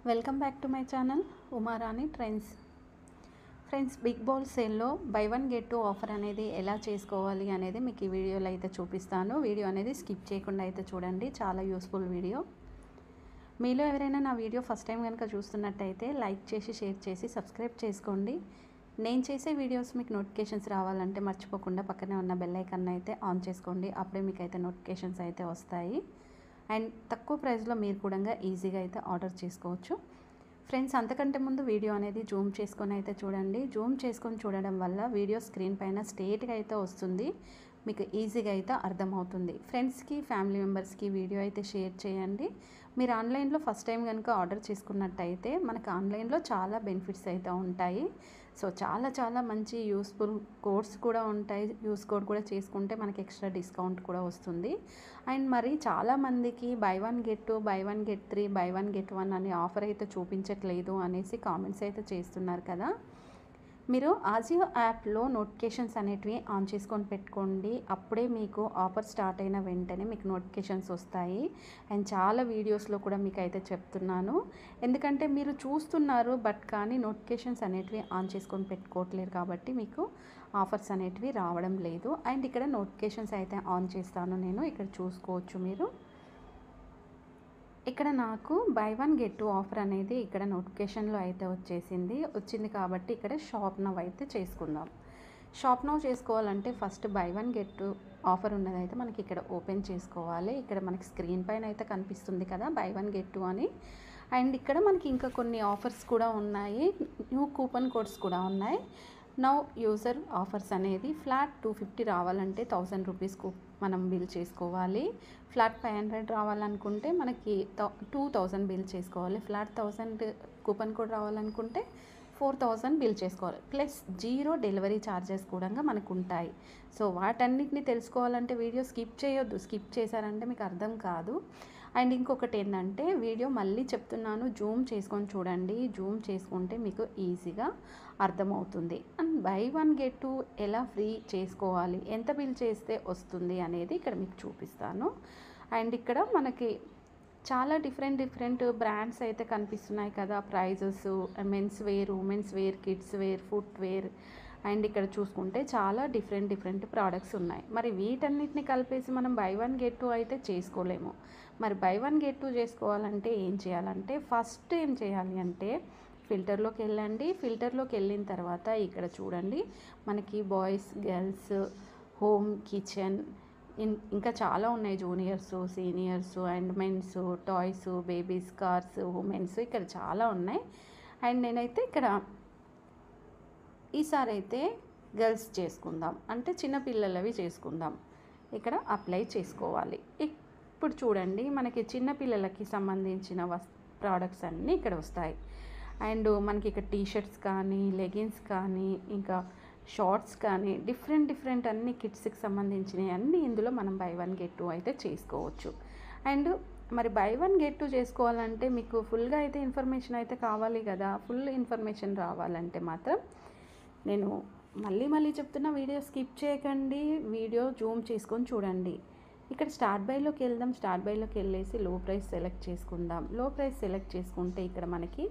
Welcome back to my channel Umarani trends. Friends, big ball సేల్లో buy one get two offer అనేది ఎలా చేసుకోవాలి అనేది మీకు ఈ వీడియోలో అయితే చూపిస్తాను. వీడియో అనేది స్కిప్ చేయకుండా అయితే చూడండి, చాలా యూస్ఫుల్ వీడియో. మీలో ఎవరైనా నా వీడియో ఫస్ట్ టైం కనుక చూస్తున్నట్టయితే లైక్ చేసి, షేర్ చేసి, సబ్స్క్రైబ్ చేసుకోండి. నేను చేసే వీడియోస్ మీకు నోటిఫికేషన్స్ రావాలంటే మర్చిపోకుండా పక్కనే ఉన్న బెల్ ఐకాన్ అయితే ఆన్ చేసుకోండి. అప్పుడే మీకు అయితే నోటిఫికేషన్స్ అయితే వస్తాయి. అండ్ తక్కువ ప్రైస్లో మీరు కూడా ఈజీగా అయితే ఆర్డర్ చేసుకోవచ్చు. ఫ్రెండ్స్, అంతకంటే ముందు వీడియో అనేది జూమ్ చేసుకొని అయితే చూడండి. జూమ్ చేసుకొని చూడడం వల్ల వీడియో స్క్రీన్ పైన స్ట్రేట్గా అయితే వస్తుంది, మీకు ఈజీగా అయితే అర్థమవుతుంది. ఫ్రెండ్స్కి, ఫ్యామిలీ మెంబర్స్కి వీడియో అయితే షేర్ చేయండి. మీరు ఆన్లైన్లో ఫస్ట్ టైం కనుక ఆర్డర్ చేసుకున్నట్టయితే మనకు ఆన్లైన్లో చాలా బెనిఫిట్స్ అయితే ఉంటాయి. సో చాలా మంచి యూస్ఫుల్ కోడ్స్ కూడా ఉంటాయి. యూస్ కోడ్ కూడా చేసుకుంటే మనకి ఎక్స్ట్రా డిస్కౌంట్ కూడా వస్తుంది. అండ్ మరి చాలామందికి by one get two, by one get three, by one get one అనే ఆఫర్ అయితే చూపించట్లేదు అనేసి కామెంట్స్ అయితే చేస్తున్నారు కదా. మీరు ఆజియో యాప్లో నోటిఫికేషన్స్ అనేటివి ఆన్ చేసుకొని పెట్టుకోండి. అప్పుడే మీకు ఆఫర్ స్టార్ట్ అయిన వెంటనే మీకు నోటిఫికేషన్స్ వస్తాయి. అండ్ చాలా వీడియోస్లో కూడా మీకు అయితే చెప్తున్నాను, ఎందుకంటే మీరు చూస్తున్నారు బట్ కానీ నోటిఫికేషన్స్ అనేటివి ఆన్ చేసుకొని పెట్టుకోవట్లేరు కాబట్టి మీకు ఆఫర్స్ అనేటివి రావడం లేదు. అండ్ ఇక్కడ నోటిఫికేషన్స్ అయితే ఆన్ చేస్తాను నేను, ఇక్కడ చూసుకోవచ్చు మీరు. ఇక్కడ నాకు by one get two offer అనేది ఇక్కడ నోటిఫికేషన్లో అయితే వచ్చింది కాబట్టి ఇక్కడ షాప్ నౌ అయితే చేసుకుందాం. షాప్ నౌ చేసుకోవాలంటే first buy one get two offer ఉన్నదైతే మనకి ఇక్కడ ఓపెన్ చేసుకోవాలి. ఇక్కడ మనకి స్క్రీన్ పైన అయితే కనిపిస్తుంది కదా బై వన్ గెట్ టూ అని. అండ్ ఇక్కడ మనకి ఇంకా కొన్ని ఆఫర్స్ కూడా ఉన్నాయి, న్యూ కూపన్ కోడ్స్ కూడా ఉన్నాయి. నౌ యూజర్ ఆఫర్స్ అనేది ఫ్లాట్ 250 రావాలంటే 1000 రూపీస్కు మనం బిల్ చేసుకోవాలి. ఫ్లాట్ 500 రావాలనుకుంటే మనకి 2000 బిల్ చేసుకోవాలి. ఫ్లాట్ 1000 కూపన్ కోడ్ రావాలనుకుంటే 4000 బిల్ చేసుకోవాలి. ప్లస్ 0 డెలివరీ ఛార్జెస్ కూడా మనకు ఉంటాయి. సో వాటన్నిటిని తెలుసుకోవాలంటే వీడియో స్కిప్ చేయొద్దు, స్కిప్ చేశారంటే మీకు అర్థం కాదు. అండ్ ఇంకొకటి ఏంటంటే, వీడియో మళ్ళీ చెప్తున్నాను, జూమ్ చేసుకొని చూడండి. జూమ్ చేసుకుంటే మీకు ఈజీగా అర్థమవుతుంది. And buy one get two ఎలా ఫ్రీ చేసుకోవాలి, ఎంత బిల్ చేస్తే వస్తుంది అనేది ఇక్కడ మీకు చూపిస్తాను. అండ్ ఇక్కడ మనకి చాలా డిఫరెంట్ బ్రాండ్స్ అయితే కనిపిస్తున్నాయి కదా, prices, men's wear, women's wear, kids wear, footwear. And ఇక్కడ చూసుకుంటే చాలా డిఫరెంట్ ప్రోడక్ట్స్ ఉన్నాయి. మరి వీటన్నిటిని కలిపేసి మనం బై వన్ గెట్ టూ అయితే చేసుకోలేము. మరి బై వన్ గెట్ టూ చేసుకోవాలంటే ఏం చేయాలంటే, ఫస్ట్ ఏం చేయాలి అంటే ఫిల్టర్లోకి వెళ్ళండి. ఫిల్టర్లోకి వెళ్ళిన తర్వాత ఇక్కడ చూడండి మనకి బాయ్స్, గర్ల్స్, హోమ్, కిచెన్, ఇంకా చాలా ఉన్నాయి, juniors, seniors and men's, toys, babies, cars, women's, ఇక్కడ చాలా ఉన్నాయి. అండ్ నేనైతే ఇక్కడ ఈసారి అయితే గర్ల్స్ చేసుకుందాం, అంటే చిన్నపిల్లలవి చేసుకుందాం. ఇక్కడ అప్లై చేసుకోవాలి. ఇప్పుడు చూడండి మనకి చిన్నపిల్లలకి సంబంధించిన ప్రోడక్ట్స్ అన్నీ ఇక్కడ వస్తాయి. అండ్ మనకి ఇక్కడ టీషర్ట్స్ కానీ, లెగిన్స్ కానీ, ఇంకా షార్ట్స్ కానీ, డిఫరెంట్ అన్ని కిడ్స్కి సంబంధించినవి అన్నీ ఇందులో మనం బై వన్ గెట్ టూ అయితే చేసుకోవచ్చు. అండ్ మరి బై వన్ గెట్ టూ చేసుకోవాలంటే మీకు ఫుల్గా అయితే ఇన్ఫర్మేషన్ అయితే కావాలి కదా. ఫుల్ ఇన్ఫర్మేషన్ రావాలంటే మాత్రం నేను మళ్ళీ చెప్తున్న, వీడియో స్కిప్ చేయకండి, వీడియో జూమ్ చేసుకొని చూడండి. ఇక్కడ స్టార్ట్ బైలోకి వెళ్దాం. స్టార్ట్ బైలోకి వెళ్ళేసి లో ప్రైస్ సెలెక్ట్ చేసుకుందాం. లో ప్రైస్ సెలెక్ట్ చేసుకుంటే ఇక్కడ మనకి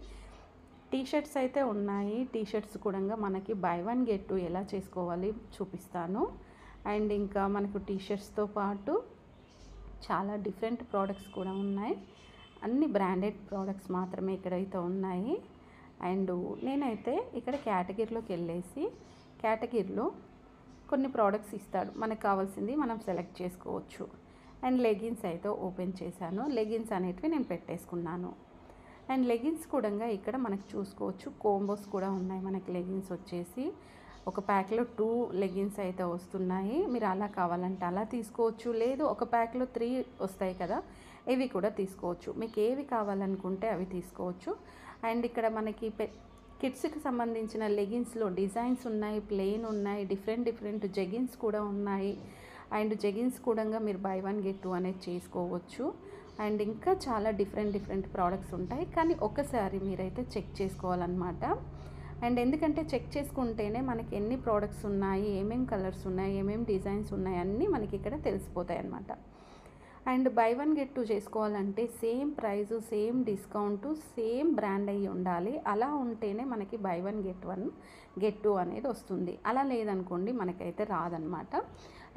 టీషర్ట్స్ అయితే ఉన్నాయి. టీషర్ట్స్ కూడా మనకి బై వన్ గెట్ టూ ఎలా చేసుకోవాలి చూపిస్తాను. అండ్ ఇంకా మనకు టీషర్ట్స్తో పాటు చాలా డిఫరెంట్ ప్రోడక్ట్స్ కూడా ఉన్నాయి. అన్ని బ్రాండెడ్ ప్రోడక్ట్స్ మాత్రమే ఇక్కడైతే ఉన్నాయి. అండ్ నేనైతే ఇక్కడ కేటగిరీలోకి వెళ్ళేసి, కేటగిరీలో కొన్ని ప్రోడక్ట్స్ ఇస్తాడు, మనకు కావాల్సింది మనం సెలెక్ట్ చేసుకోవచ్చు. అండ్ లెగిన్స్ అయితే ఓపెన్ చేశాను. లెగిన్స్ అనేటివి నేను పెట్టేసుకున్నాను. అండ్ లెగిన్స్ కూడా ఇక్కడ మనకు చూసుకోవచ్చు, కోంబోస్ కూడా ఉన్నాయి. మనకి లెగిన్స్ వచ్చేసి ఒక ప్యాక్లో 2 లెగిన్స్ అయితే వస్తున్నాయి. మీరు అలా కావాలంటే అలా తీసుకోవచ్చు, లేదు ఒక ప్యాక్లో 3 వస్తాయి కదా, ఇవి కూడా తీసుకోవచ్చు. మీకు ఏవి కావాలనుకుంటే అవి తీసుకోవచ్చు. అండ్ ఇక్కడ మనకి కిడ్స్కి సంబంధించిన లెగిన్స్లో డిజైన్స్ ఉన్నాయి, ప్లెయిన్ ఉన్నాయి, డిఫరెంట్ జెగిన్స్ కూడా ఉన్నాయి. అండ్ జెగిన్స్ కూడా మీరు బై వన్ గెట్ టూ అనేది చేసుకోవచ్చు. అండ్ ఇంకా చాలా డిఫరెంట్ ప్రోడక్ట్స్ ఉంటాయి, కానీ ఒకసారి మీరైతే చెక్ చేసుకోవాలన్నమాట. అండ్ ఎందుకంటే చెక్ చేసుకుంటేనే మనకి ఎన్ని ప్రోడక్ట్స్ ఉన్నాయి, ఏమేమి కలర్స్ ఉన్నాయి, ఏమేమి డిజైన్స్ ఉన్నాయి అన్నీ మనకి ఇక్కడ తెలిసిపోతాయి అన్నమాట. And buy one get two చేసుకోవాలంటే same price, same discount, same brand అయ్యి ఉండాలి. అలా ఉంటేనే మనకి బై వన్ గెట్ టూ అనేది వస్తుంది. అలా లేదనుకోండి మనకైతే రాదనమాట.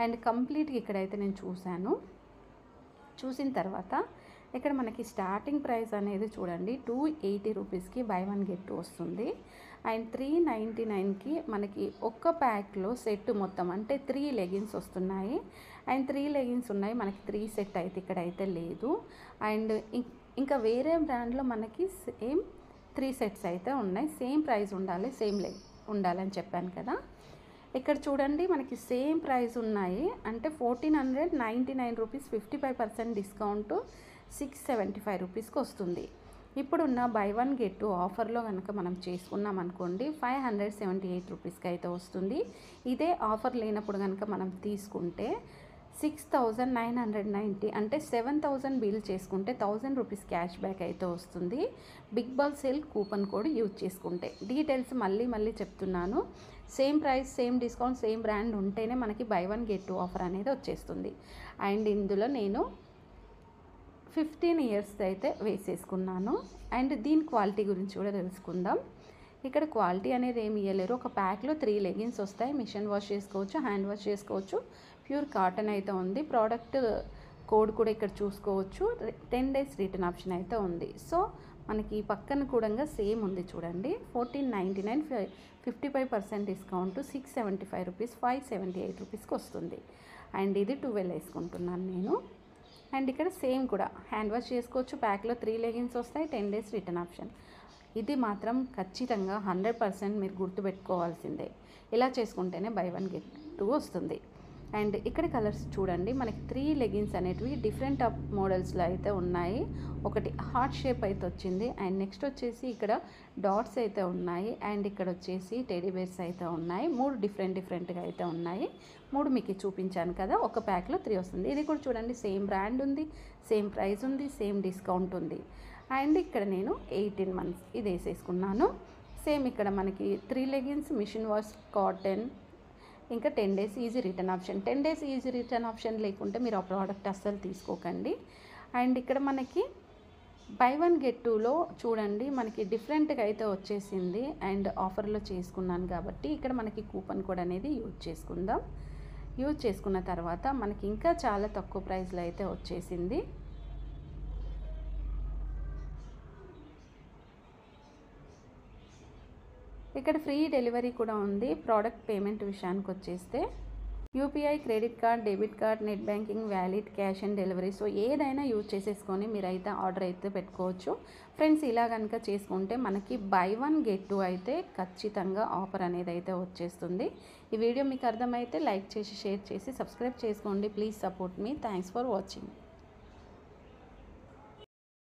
అండ్ కంప్లీట్గా ఇక్కడైతే నేను చూసిన తర్వాత ఇక్కడ మనకి స్టార్టింగ్ ప్రైస్ అనేది చూడండి 280 రూపీస్కి బై వన్ గెట్ టూ వస్తుంది. అండ్ 399కి మనకి ఒక్క ప్యాక్లో సెట్ మొత్తం అంటే 3 లెగిన్స్ వస్తున్నాయి. అండ్ 3 లెగిన్స్ ఉన్నాయి, మనకి 3 సెట్ అయితే ఇక్కడైతే లేదు. అండ్ ఇంకా వేరే బ్రాండ్లో మనకి సేమ్ 3 సెట్స్ అయితే ఉన్నాయి. సేమ్ ప్రైస్ ఉండాలి, ఉండాలని చెప్పాను కదా. ఇక్కడ చూడండి మనకి సేమ్ ప్రైస్ ఉన్నాయి అంటే 1499 రూపీస్, 55% డిస్కౌంట్ 675 రూపీస్కి వస్తుంది. ఇప్పుడున్న బై వన్ గెట్ టూ ఆఫర్లో కనుక మనం చేసుకున్నాం అనుకోండి 578 రూపీస్కి అయితే వస్తుంది. ఇదే ఆఫర్ లేనప్పుడు కనుక మనం తీసుకుంటే 6990 అంటే 7000 బిల్ చేసుకుంటే 1000 రూపీస్ క్యాష్ బ్యాక్ అయితే వస్తుంది. Big ball sale coupon code use చేసుకుంటే. డీటెయిల్స్ మళ్ళీ చెప్తున్నాను. Same price, same discount, same brand ఉంటేనే మనకి buy one get two offer అనేది వచ్చేస్తుంది. అండ్ ఇందులో నేను 15 ఇయర్స్ అయితే వేసేసుకున్నాను. అండ్ దీని క్వాలిటీ గురించి కూడా తెలుసుకుందాం. ఇక్కడ క్వాలిటీ అనేది ఏమి ఇవ్వలేరు. ఒక ప్యాక్లో 3 లెగిన్స్ వస్తాయి. మిషన్ వాష్ చేసుకోవచ్చు, హ్యాండ్ వాష్ చేసుకోవచ్చు. ప్యూర్ కాటన్ అయితే ఉంది. ప్రోడక్ట్ కోడ్ కూడా ఇక్కడ చూసుకోవచ్చు. 10 days రిటర్న్ ఆప్షన్ అయితే ఉంది. సో మనకి పక్కన కూడా సేమ్ ఉంది చూడండి. 1499, 55% డిస్కౌంట్ 675 రూపీస్, 578 రూపీస్కి వస్తుంది. అండ్ ఇది 12 వేసుకుంటున్నాను నేను. అండ్ ఇక్కడ సేమ్ కూడా హ్యాండ్ వాష్ చేసుకోవచ్చు. ప్యాక్లో 3 లెగిన్స్ వస్తాయి, 10 days రిటర్న్ ఆప్షన్. ఇది మాత్రం ఖచ్చితంగా 100% మీరు గుర్తుపెట్టుకోవాల్సిందే. ఇలా చేసుకుంటేనే బై వన్ గెట్ టూ వస్తుంది. అండ్ ఇక్కడ కలర్స్ చూడండి మనకి 3 లెగిన్స్ అనేటివి డిఫరెంట్ మోడల్స్లో అయితే ఉన్నాయి. ఒకటి హార్ట్ షేప్ అయితే వచ్చింది. అండ్ నెక్స్ట్ వచ్చేసి ఇక్కడ డాట్స్ అయితే ఉన్నాయి. అండ్ ఇక్కడ వచ్చేసి టెడీ బేర్స్ అయితే ఉన్నాయి. 3 డిఫరెంట్గా అయితే ఉన్నాయి. 3 మీకు చూపించాను కదా. ఒక ప్యాక్లో 3 వస్తుంది. ఇది కూడా చూడండి సేమ్ బ్రాండ్ ఉంది, సేమ్ ప్రైస్ ఉంది, సేమ్ డిస్కౌంట్ ఉంది. అండ్ ఇక్కడ నేను 18 months ఇది వేసేసుకున్నాను. సేమ్ ఇక్కడ మనకి 3 లెగిన్స్, మిషన్ వాష్ కాటన్, ఇంకా 10 days easy return option. 10 days easy return option లేకుంటే మీరు ఆ ప్రోడక్ట్ అస్సలు తీసుకోకండి. అండ్ ఇక్కడ మనకి బై వన్ గెట్ టూలో చూడండి మనకి డిఫరెంట్గా అయితే వచ్చేసింది. అండ్ ఆఫర్లో చేసుకున్నాను కాబట్టి ఇక్కడ మనకి కూపన్ కోడ్ అనేది యూజ్ చేసుకున్న తర్వాత మనకి ఇంకా చాలా తక్కువ ప్రైస్లో అయితే వచ్చేసింది. ఇక్కడ ఫ్రీ డెలివరీ కూడా ఉంది. ప్రోడక్ట్ పేమెంట్ విషయానికి వచ్చేస్తే UPI, credit card, debit card, net banking, valid, cash and delivery. So ఏదైనా యూజ్ చేసేసుకొని మీరైతే ఆర్డర్ అయితే పెట్టుకోవచ్చు. ఫ్రెండ్స్ ఇలా కనుక చేసుకుంటే మనకి బై వన్ గెట్ టూ అయితే ఖచ్చితంగా ఆఫర్ అనేది అయితే వచ్చేస్తుంది. ఈ వీడియో మీకు అర్థమైతే లైక్ చేసి, షేర్ చేసి, సబ్స్క్రైబ్ చేసుకోండి. Please support me. Thanks for watching.